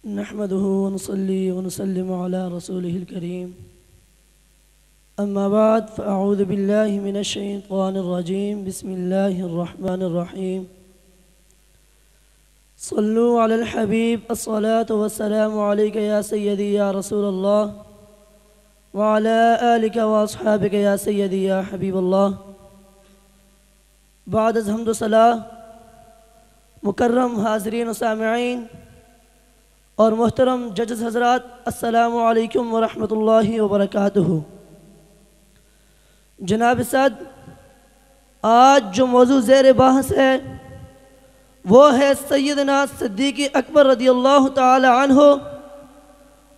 نحمده ونصلي ونسلم على رسوله الكريم أما بعد فأعوذ بالله من الشيطان الرجيم بسم الله الرحمن الرحيم صلوا على الحبيب الصلاة والسلام عليك يا سيدي يا رسول الله وعلى آلك وأصحابك يا سيدي يا حبيب الله بعد از حمد و صلاح مکرم حاضرین و سامعین اور محترم ججز حضرات السلام علیکم ورحمۃ اللہ وبرکاتہ۔ جناب صد آج جو موضوع زیر بحث ہے وہ ہے سیدنا صدیق اکبر رضی اللہ تعالی عنہ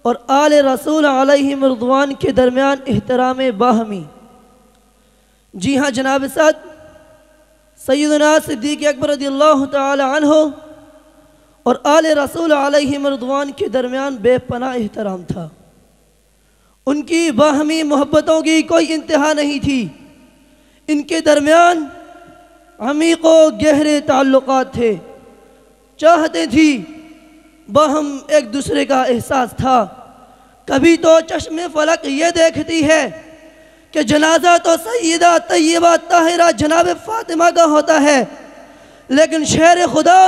اور آل رسول علیہم رضوان کے درمیان احترام باہمی۔ جی ہاں جناب صد سیدنا صدیق اکبر رضی اللہ تعالی عنہ اور آل رسول علیہم رضوان کے درمیان بے پناہ احترام تھا۔ ان کی باہمی محبتوں کی کوئی انتہا نہیں تھی۔ ان کے درمیان عمیق و گہرے تعلقات تھے، چاہتے تھی، باہم ایک دوسرے کا احساس تھا۔ کبھی تو چشم فلک یہ دیکھتی ہے کہ جنازہ تو سیدہ طیبہ طاہرہ جناب فاطمہ کا ہوتا ہے، لیکن شہر خدا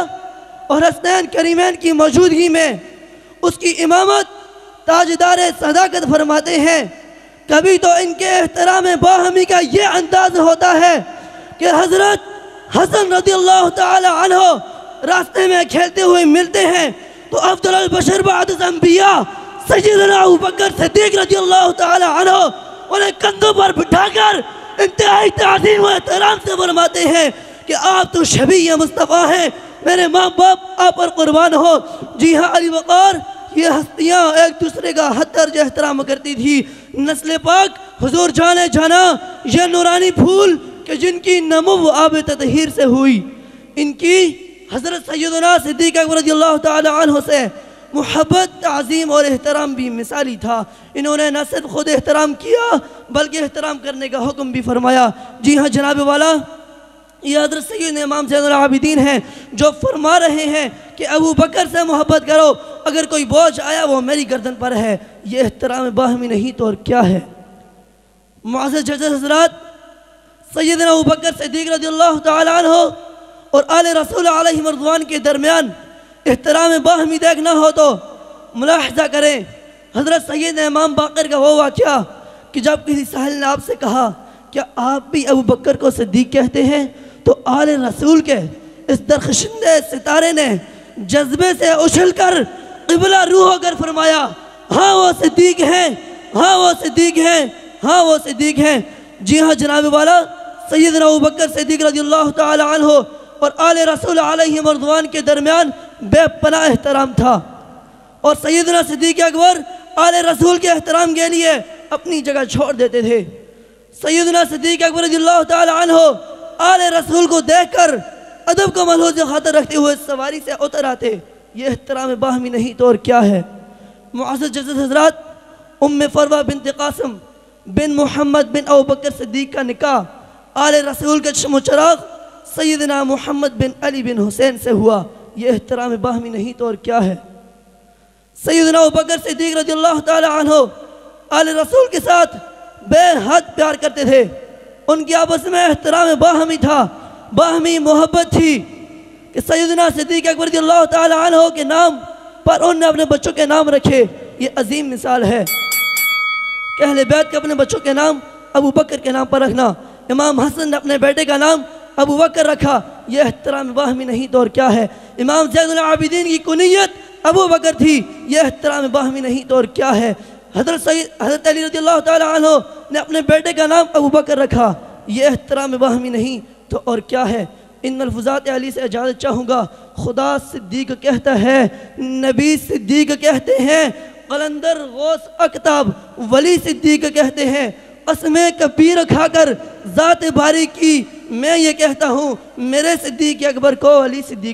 اور حسنین کریمین کی موجودگی میں اس کی امامت تاجدار صداقت فرماتے ہیں۔ کبھی تو ان کے احترام باہمی کا یہ انداز ہوتا ہے کہ حضرت حسن رضی اللہ تعالی عنہ راستے میں کھیلتے ہوئے ملتے ہیں تو افضل البشر بعد الانبیاء سیدنا ابوبکر صدیق رضی اللہ تعالی عنہ انہیں کندھوں پر بٹھا کر انتہائی تعظیم و احترام سے فرماتے ہیں کہ آپ تو شبیہ مصطفیٰ ہیں، میرے ماں باپ آپ پر قربان ہو۔ جی ہاں علی وقار یہ ہستیاں ایک دوسرے کا حد درجہ احترام کرتی تھی۔ نسل پاک حضور جانے جانا یہ نورانی پھول کہ جن کی نمو آب تطہیر سے ہوئی، ان کی حضرت سیدنا صدیق اکبر رضی اللہ تعالی عنہ سے محبت، تعظیم اور احترام بھی مثالی تھا۔ انہوں نے نہ صرف خود احترام کیا بلکہ احترام کرنے کا حکم بھی فرمایا۔ جی ہاں جناب والا یہ حضرت سید امام زین العابدین ہیں جو فرما رہے ہیں کہ ابو بکر سے محبت کرو، اگر کوئی بوجھ آیا وہ میری گردن پر ہے۔ یہ احترام باہمی نہیں تو اور کیا ہے؟ معزز ججز حضرات، سیدنا ابو بکر صدیق رضی اللہ تعالی عنہ اور آل رسول علیہ رضوان کے درمیان احترام باہمی دیکھنا ہو تو ملاحظہ کریں حضرت سید امام باقر کا وہ واقعہ کہ جب کسی سائل نے آپ سے کہا کیا آپ بھی ابو بکر کو صدیق کہتے ہیں، تو آل رسول کے اس درخشندہ ستارے نے جذبے سے اچھل کر قبلہ روح ہو کر فرمایا ہاں وہ صدیق ہیں، ہاں وہ صدیق ہیں، ہاں وہ صدیق ہیں۔ جی ہاں جناب والا سیدنا ابو بکر صدیق رضی اللہ تعالی عنہ اور آل رسول علیہ رضوان کے درمیان بے پناہ احترام تھا، اور سیدنا صدیق اکبر آل رسول کے احترام کے لیے اپنی جگہ چھوڑ دیتے تھے۔ سیدنا صدیق اکبر رضی اللہ تعالی عنہ آل رسول کو دیکھ کر ادب کو ملحوظ خاطر رکھتے ہوئے سواری سے اتر آتے۔ یہ احترام باہمی نہیں تو اور کیا ہے؟ معزز ججز حضرات، ام فروہ بنت قاسم بن محمد بن ابو بکر صدیق کا نکاح آل رسول کے چشم و چراغ سیدنا محمد بن علی بن حسین سے ہوا۔ یہ احترام باہمی نہیں تو اور کیا ہے؟ سیدنا ابو بکر صدیق رضی اللہ تعالی عنہ آل رسول کے ساتھ بے حد پیار کرتے تھے۔ ان کی آپس میں احترام باہمی تھا، باہمی محبت تھی کہ سیدنا صدیق اکبر رضی اللہ تعالی عنہ کے نام پر انہوں نے اپنے بچوں کے نام رکھے۔ یہ عظیم مثال ہے کہ اہل بیت کے اپنے بچوں کے نام ابو بکر کے نام پر رکھنا۔ امام حسن نے اپنے بیٹے کا نام ابو بکر رکھا۔ یہ احترام باہمی نہیں تو اور کیا ہے؟ امام زین العابدین کی کنیت ابو بکر تھی۔ یہ احترام باہمی نہیں تو اور کیا ہے؟ حضرت علی رضی اللہ تعالی عنہ نے اپنے بیٹے کا نام ابو بکر رکھا۔ یہ احترام باہمی نہیں تو اور کیا ہے؟ ان الفظات علی سے اجازت چاہوں گا۔ خدا صدیق کہتا ہے، نبی صدیق کہتے ہیں، قلندر غوث اقطاب ولی صدیق کہتے ہیں۔ قسم کبیر کھا کر ذات باری کی میں یہ کہتا ہوں، میرے صدیق اکبر کو علی صدیق